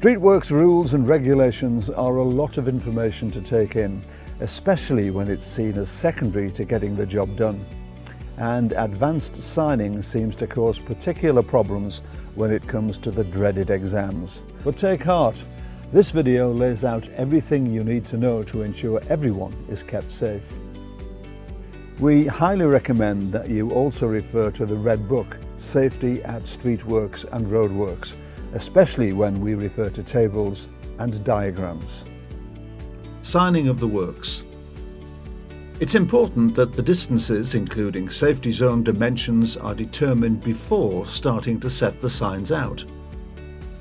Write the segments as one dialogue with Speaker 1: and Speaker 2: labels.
Speaker 1: Streetworks rules and regulations are a lot of information to take in, especially when it's seen as secondary to getting the job done. And advanced signing seems to cause particular problems when it comes to the dreaded exams. But take heart, this video lays out everything you need to know to ensure everyone is kept safe. We highly recommend that you also refer to the Red Book, Safety at Streetworks and Roadworks, especially when we refer to tables and diagrams.
Speaker 2: Signing of the works. It's important that the distances, including safety zone dimensions, are determined before starting to set the signs out.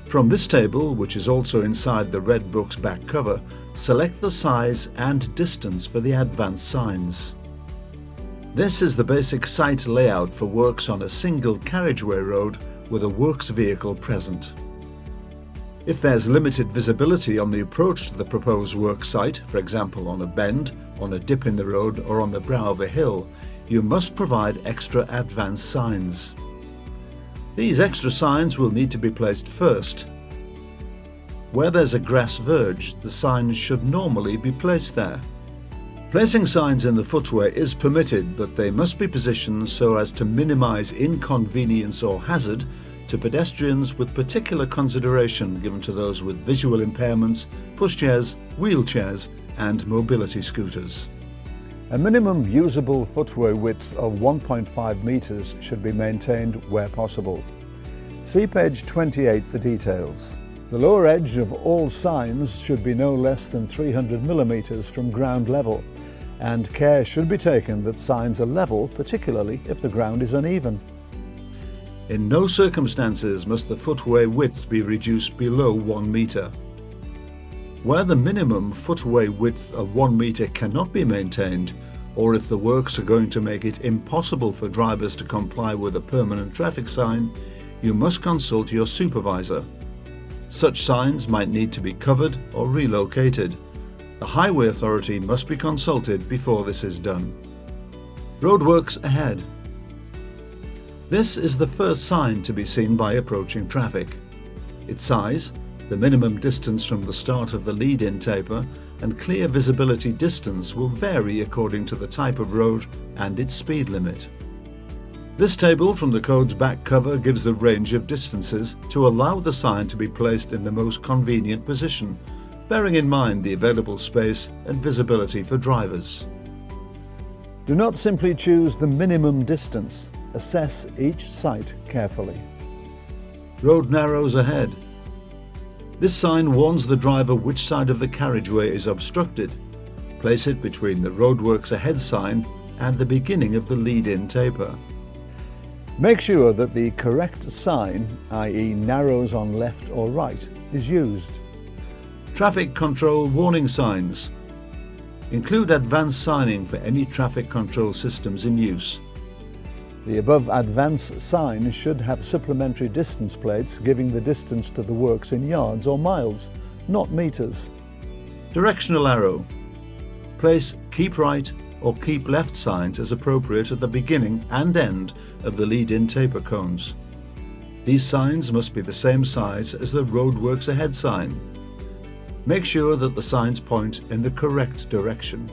Speaker 2: From this table, which is also inside the Red Book's back cover, select the size and distance for the advanced signs. This is the basic site layout for works on a single carriageway road with a works vehicle present. If there's limited visibility on the approach to the proposed work site, for example on a bend, on a dip in the road or on the brow of a hill, you must provide extra advanced signs. These extra signs will need to be placed first. Where there's a grass verge, the signs should normally be placed there. Placing signs in the footway is permitted, but they must be positioned so as to minimize inconvenience or hazard to pedestrians, with particular consideration given to those with visual impairments, pushchairs, wheelchairs and mobility scooters.
Speaker 1: A minimum usable footway width of 1.5 metres should be maintained where possible. See page 28 for details. The lower edge of all signs should be no less than 300 millimetres from ground level, and care should be taken that signs are level, particularly if the ground is uneven.
Speaker 2: In no circumstances must the footway width be reduced below 1 metre. Where the minimum footway width of 1 metre cannot be maintained, or if the works are going to make it impossible for drivers to comply with a permanent traffic sign, you must consult your supervisor. Such signs might need to be covered or relocated. The Highway Authority must be consulted before this is done. Roadworks ahead. This is the first sign to be seen by approaching traffic. Its size, the minimum distance from the start of the lead-in taper, and clear visibility distance will vary according to the type of road and its speed limit. This table from the code's back cover gives the range of distances to allow the sign to be placed in the most convenient position, bearing in mind the available space and visibility for drivers.
Speaker 1: Do not simply choose the minimum distance. Assess each site carefully.
Speaker 2: Road narrows ahead. This sign warns the driver which side of the carriageway is obstructed. Place it between the Roadworks Ahead sign and the beginning of the lead-in taper.
Speaker 1: Make sure that the correct sign, i.e. narrows on left or right, is used.
Speaker 2: Traffic control warning signs. Include advanced signing for any traffic control systems in use.
Speaker 1: The above advanced sign should have supplementary distance plates giving the distance to the works in yards or miles, not meters.
Speaker 2: Directional arrow. Place keep right or keep left signs as appropriate at the beginning and end of the lead-in taper cones. These signs must be the same size as the Roadworks Ahead sign. Make sure that the signs point in the correct direction.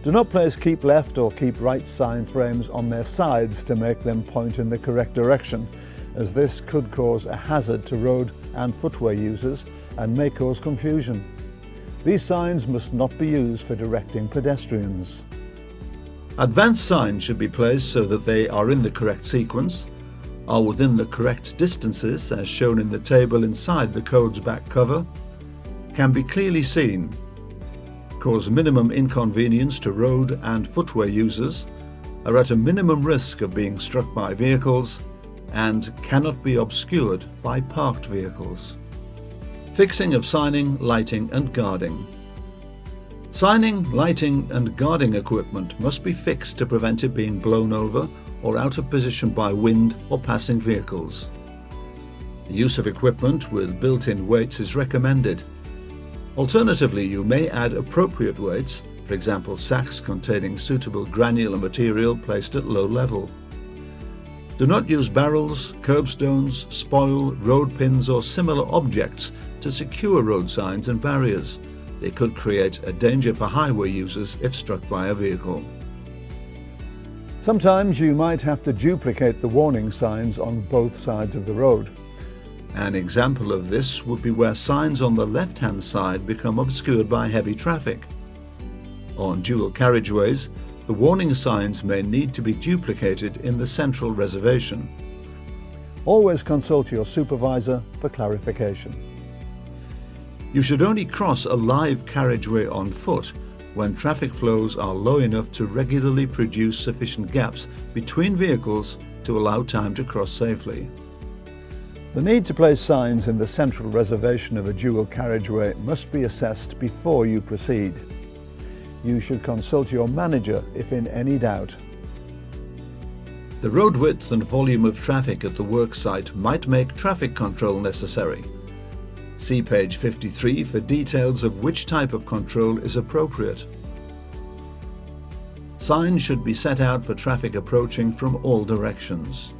Speaker 1: Do not place keep left or keep right sign frames on their sides to make them point in the correct direction, as this could cause a hazard to road and footway users and may cause confusion. These signs must not be used for directing pedestrians.
Speaker 2: Advanced signs should be placed so that they are in the correct sequence, are within the correct distances as shown in the table inside the code's back cover, can be clearly seen, cause minimum inconvenience to road and footway users, are at a minimum risk of being struck by vehicles, and cannot be obscured by parked vehicles. Fixing of signing, lighting and guarding. Signing, lighting and guarding equipment must be fixed to prevent it being blown over or out of position by wind or passing vehicles. The use of equipment with built-in weights is recommended. Alternatively, you may add appropriate weights, for example sacks containing suitable granular material placed at low level. Do not use barrels, curbstones, spoil, road pins or similar objects to secure road signs and barriers. They could create a danger for highway users if struck by a vehicle.
Speaker 1: Sometimes you might have to duplicate the warning signs on both sides of the road.
Speaker 2: An example of this would be where signs on the left-hand side become obscured by heavy traffic. On dual carriageways, the warning signs may need to be duplicated in the central reservation.
Speaker 1: Always consult your supervisor for clarification.
Speaker 2: You should only cross a live carriageway on foot when traffic flows are low enough to regularly produce sufficient gaps between vehicles to allow time to cross safely.
Speaker 1: The need to place signs in the central reservation of a dual carriageway must be assessed before you proceed. You should consult your manager if in any doubt.
Speaker 2: The road width and volume of traffic at the work site might make traffic control necessary. See page 53 for details of which type of control is appropriate. Signs should be set out for traffic approaching from all directions.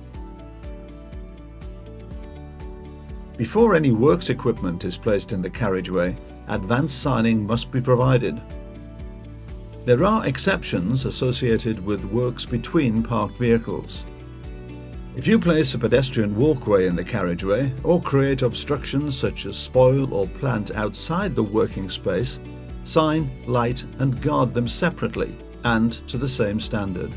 Speaker 2: Before any works equipment is placed in the carriageway, advance signing must be provided. There are exceptions associated with works between parked vehicles. If you place a pedestrian walkway in the carriageway or create obstructions such as spoil or plant outside the working space, sign, light and guard them separately and to the same standard.